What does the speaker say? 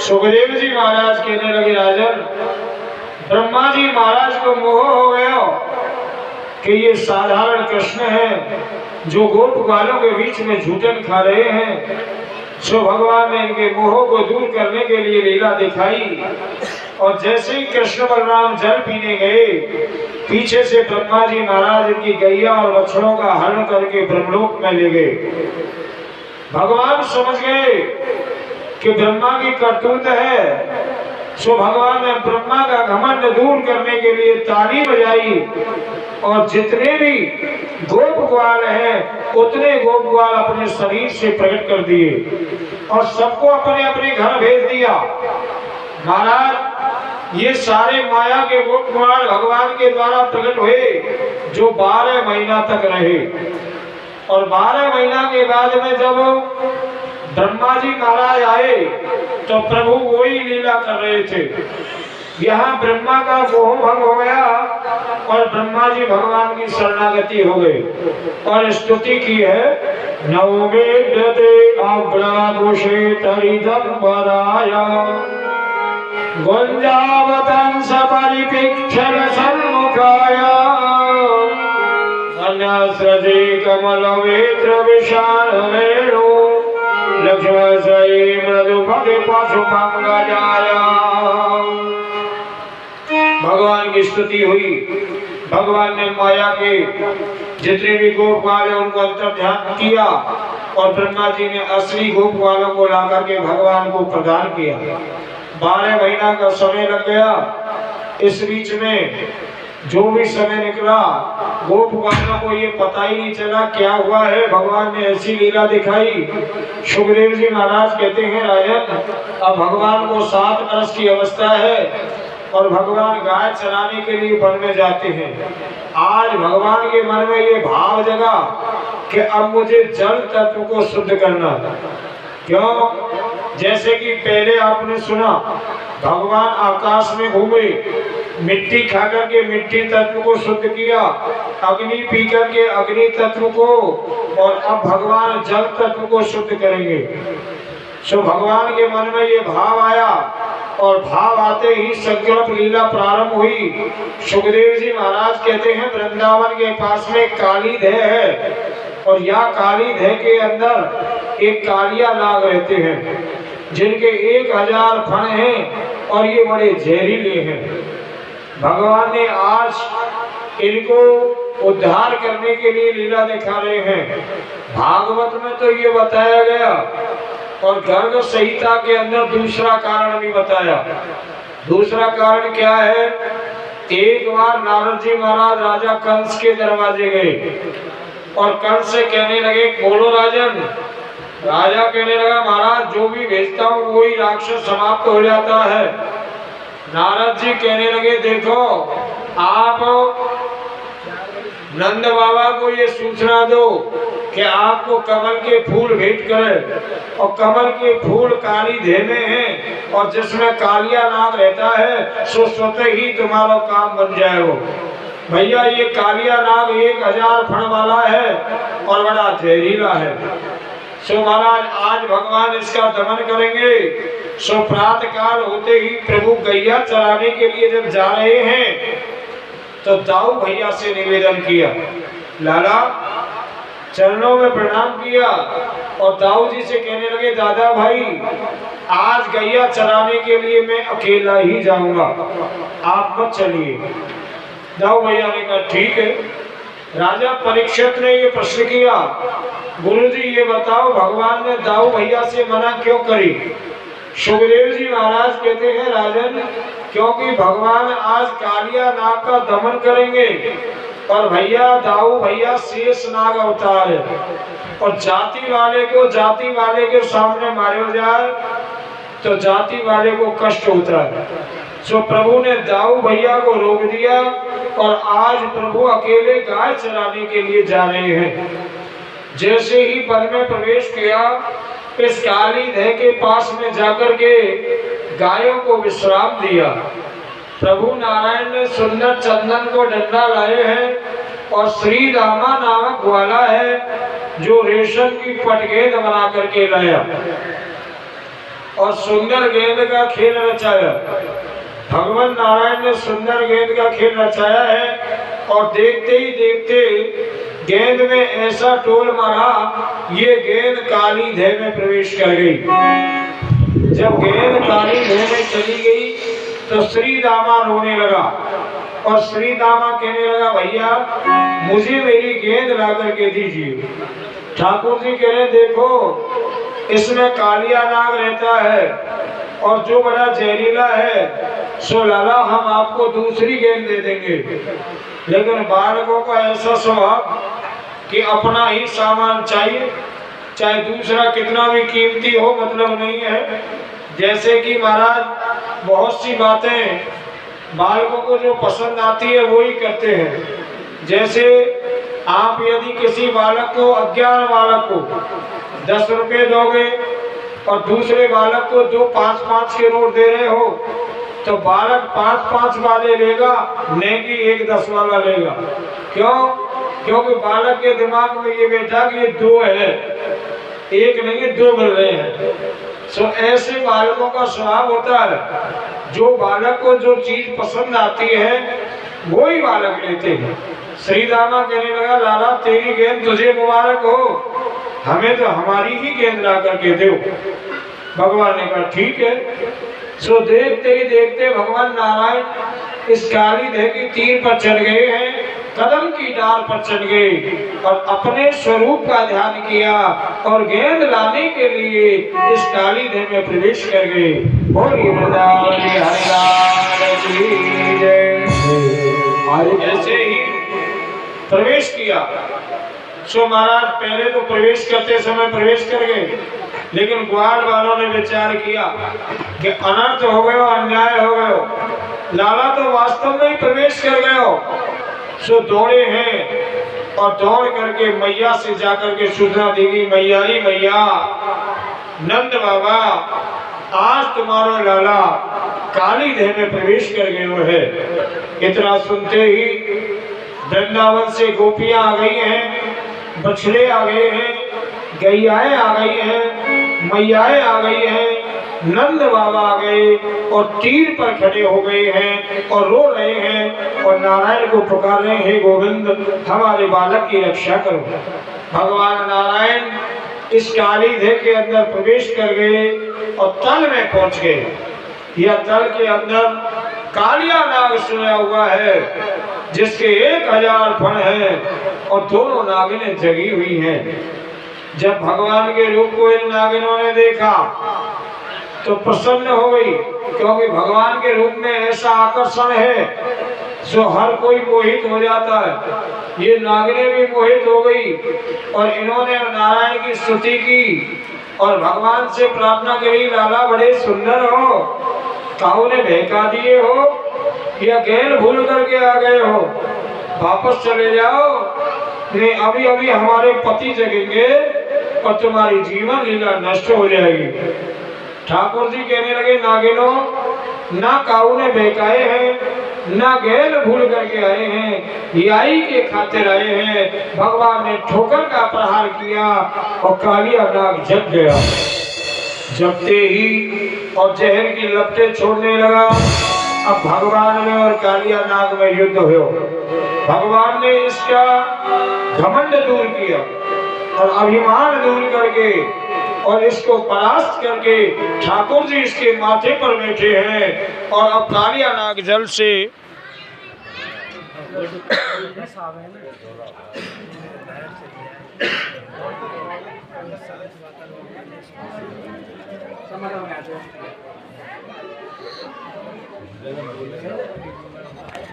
सुखदेव जी महाराज कहने लगे, राजन ब्रह्मा जी महाराज को मोह हो गया कि ये साधारण कृष्ण है जो गोप बालों के बीच में झूठन खा रहे हैं। सो भगवान ने इनके मोह को दूर करने के लिए लीला दिखाई। और जैसे ही कृष्ण बलराम जल पीने गए, पीछे से ब्रह्मा जी महाराज इनकी गैया और बछड़ों का हरण करके ब्रह्मलोक में ले गए। भगवान समझ गए कि ब्रह्मा की करतूत है। सो भगवान ने ब्रह्मा का घमंड दूर करने के लिए ताली बजाई और जितने भी गोप ग्वाल हैं उतने गोप ग्वाल अपने शरीर से प्रकट कर दिए और सबको अपने अपने घर भेज दिया। महाराज ये सारे माया के गोप ग्वाल भगवान के द्वारा प्रकट हुए जो 12 महीना तक रहे। और 12 महीना के बाद में जब ब्रह्मा जी महाराज आए तो प्रभु वही लीला कर रहे थे। यहाँ ब्रह्मा का मोह भंग हो गया और ब्रह्मा जी भगवान की शरणागति हो गई और स्तुति की है। नवमेद्यते अब्रादुषे तरिदम्बराया गुंजावतंस परिपिक्षण सन्मुखाया अन्यस्रजे कमल वेत्र विशाल वेणु लक्ष्मण सई मधुपति पशुपंगजाया। भगवान की स्तुति हुई। भगवान ने माया के जितने भी गोप वाले उनको अंतर ध्यान किया और ब्रह्मा जी ने असली गोप वालों को लाकर के भगवान को प्रदान किया। 12 महीना का समय लग गया। इस बीच में जो भी समय निकला गोप वालों को ये पता ही नहीं चला क्या हुआ है। भगवान ने ऐसी लीला दिखाई। सुखदेव जी महाराज कहते हैं, राजन अब भगवान को 7 वर्ष की अवस्था है और भगवान गाय चराने के लिए वन में जाते हैं। आज भगवान के मन में ये भाव जगा कि अब मुझे जल तत्व को शुद्ध करना। क्यों? जैसे कि पहले आपने सुना भगवान आकाश में घूमे, मिट्टी खाकर के मिट्टी तत्व को शुद्ध किया, अग्नि पीकर के अग्नि तत्व को, और अब भगवान जल तत्व को शुद्ध करेंगे। सो भगवान के मन में ये भाव आया और भाव आते ही संकल्प लीला प्रारंभ हुई। सुखदेव जी महाराज कहते हैं, वृंदावन के पास में काली देह है और यह काली देह के अंदर एक कालिया नाग रहते हैं जिनके 1000 फण हैं और ये बड़े जहरीले हैं। भगवान ने आज इनको उद्धार करने के लिए लीला दिखा रहे हैं। भागवत में तो ये बताया गया और गर्ग संहिता के अंदर दूसरा कारण भी बताया। दूसरा कारण क्या है? एक बार नारद जी महाराज राजा कंस के दरवाजे गए और कंस से कहने लगे, बोलो राजन। राजा कहने लगा, महाराज जो भी भेजता हूँ वही राक्षस समाप्त हो जाता है। नारद जी कहने लगे, देखो आप नंद बाबा को ये सूचना दो कि आपको कमल के फूल भेंट करें और कमल के फूल काली देह में हैं और जिसमें कालिया नाग रहता है सो स्वतः ही तुम्हारा काम बन जाएगा। भैया ये कालिया नाग 1000 फण वाला है और बड़ा जहरीला है। सो महाराज आज भगवान इसका दमन करेंगे। सो प्रातः काल होते ही प्रभु गैया चराने के लिए जब जा रहे हैं तो दाऊ भैया से निवेदन किया, लाला चरणों में प्रणाम किया और दाऊ जी से कहने लगे, दादा भाई आज गैया चराने के लिए मैं अकेला ही जाऊंगा, आप मत चलिए। दाऊ भैया ने कहा ठीक है। राजा परीक्षित ने ये प्रश्न किया, गुरुजी ये बताओ भगवान ने दाऊ भैया से मना क्यों करी? सुखदेव जी महाराज कहते हैं, राजन क्योंकि भगवान आज कालिया नाग का दमन करेंगे और भैया दाऊ भैया शेष नाग अवतार है और जाति वाले को जाति वाले के सामने मारे जाए तो जाति वाले को कष्ट होता है। सो प्रभु ने दाऊ भैया को रोक दिया और आज प्रभु अकेले गाय चराने के लिए जा रहे हैं। जैसे ही वन में प्रवेश किया, इस काली देह के पास में जाकर के गायों को विश्राम दिया। प्रभु नारायण ने सुंदर चंदन को डंडा लाए हैं और श्री रामा नामक ग्वाला है जो रेशम की पटगेंद बना करके लाया। और सुंदर गेंद का खेल रचाया। भगवान नारायण ने सुंदर गेंद का खेल रचाया है और देखते ही देखते गेंद में ऐसा टोल मारा, ये गेंद काली देह में प्रवेश कर गई। जब गेंद काली देह में चली गई तो श्री दामा रोने लगा और श्री दामा कहने लगा, भैया मुझे मेरी गेंद ला करके दीजिए। ठाकुर जी कह रहे, देखो इसमें कालिया नाग रहता है और जो बड़ा जहरीला है, सो लाला हम आपको दूसरी गेंद दे देंगे। लेकिन बालकों का ऐसा स्वभाव कि अपना ही सामान चाहिए, चाहे दूसरा कितना भी कीमती हो, मतलब नहीं है। जैसे कि महाराज बहुत सी बातें बालकों को जो पसंद आती है वो ही करते हैं। जैसे आप यदि किसी बालक को, अज्ञान बालक को 10 रुपए दोगे और दूसरे बालक को जो 5-5 के नोट दे रहे हो, तो बालक 5-5 वाले लेगा, नहीं कि 1 10 वाला लेगा। क्यों? क्योंकि बालक के दिमाग में ये बैठा कि ये 2 है, 1 नहीं 2 मिल रहे हैं। सो ऐसे बालकों का स्वभाव होता है, जो बालक को जो चीज पसंद आती है वो ही बालक लेते हैं। श्री दामा कहने लगा, लाला तेरी गेंद तुझे मुबारक हो, हमें तो हमारी ही गेंद ला करके दो। भगवान ने कहा ठीक है। सो देखते ही देखते भगवान नारायण इस काली देह की तीर पर चढ़ गए हैं, कदम की डाल पर चढ़ गए और अपने स्वरूप का ध्यान किया और गेंद लाने के लिए इस काली देह में प्रवेश कर गए। बोलिए वृंदावन हरि लाल की जय। ऐसे ही प्रवेश किया। सो महाराज पहले तो प्रवेश करते समय प्रवेश कर गए, लेकिन ग्वाल वालों ने विचार किया कि अनर्थ हो गयो, अन्याय हो गयो, लाला तो वास्तव में ही प्रवेश कर गयो। सो दौड़े हैं और दौड़ करके मैया से जाकर के सूचना देगी, मैया ही मैया, नंद बाबा आज तुम्हारा लाला काली देह में प्रवेश कर गए है। इतना सुनते ही वृंदावन से गोपियां आ गई हैं, बछड़े आ गए हैं, गैयाएं आ गई हैं, मैयाएं आ गई हैं, नंद बाबा आ गए और तीर पर खड़े हो गए हैं और रो रहे हैं और नारायण को पुकार रहे हैं, हे गोविंद हमारे बालक की रक्षा करो। भगवान नारायण इस काली देह के अंदर प्रवेश कर गए और तल में पहुंच गए। यह तल के अंदर कालिया नाग सोया हुआ है, जिसके 1000 फण है और दोनों नागिनें जगी हुई हैं। जब भगवान के रूप को इन नागिनों ने देखा तो प्रसन्न हो गई, क्योंकि भगवान के रूप में ऐसा आकर्षण है जो हर कोई मोहित हो जाता है। ये नागिनें भी मोहित हो गई और इन्होंने नारायण की स्तुति की और भगवान से प्रार्थना करी, लाला बड़े सुंदर हो, काऊ ने बहका दिए हो या गेंद भूल करके आ गए हो, वापस चले जाओ, नहीं अभी अभी हमारे पति जगेंगे और तुम्हारी जीवन लीला नष्ट हो जाएगी। ठाकुर जी कहने लगे, नागिनों, ना काऊ ने बहकाए हैं, ना गेंद भूल करके आए हैं, याई के खातिर आए हैं। भगवान ने ठोकर का प्रहार किया और कालिया नाग जग गया। जगते ही और जहर की लपटें छोड़ने लगा। अब भगवान में और कालिया नाग में युद्ध हो। भगवान ने इसका घमंड दूर किया और अभिमान दूर करके और इसको परास्त करके ठाकुर जी इसके माथे पर बैठे हैं और अब कालिया नाग जल से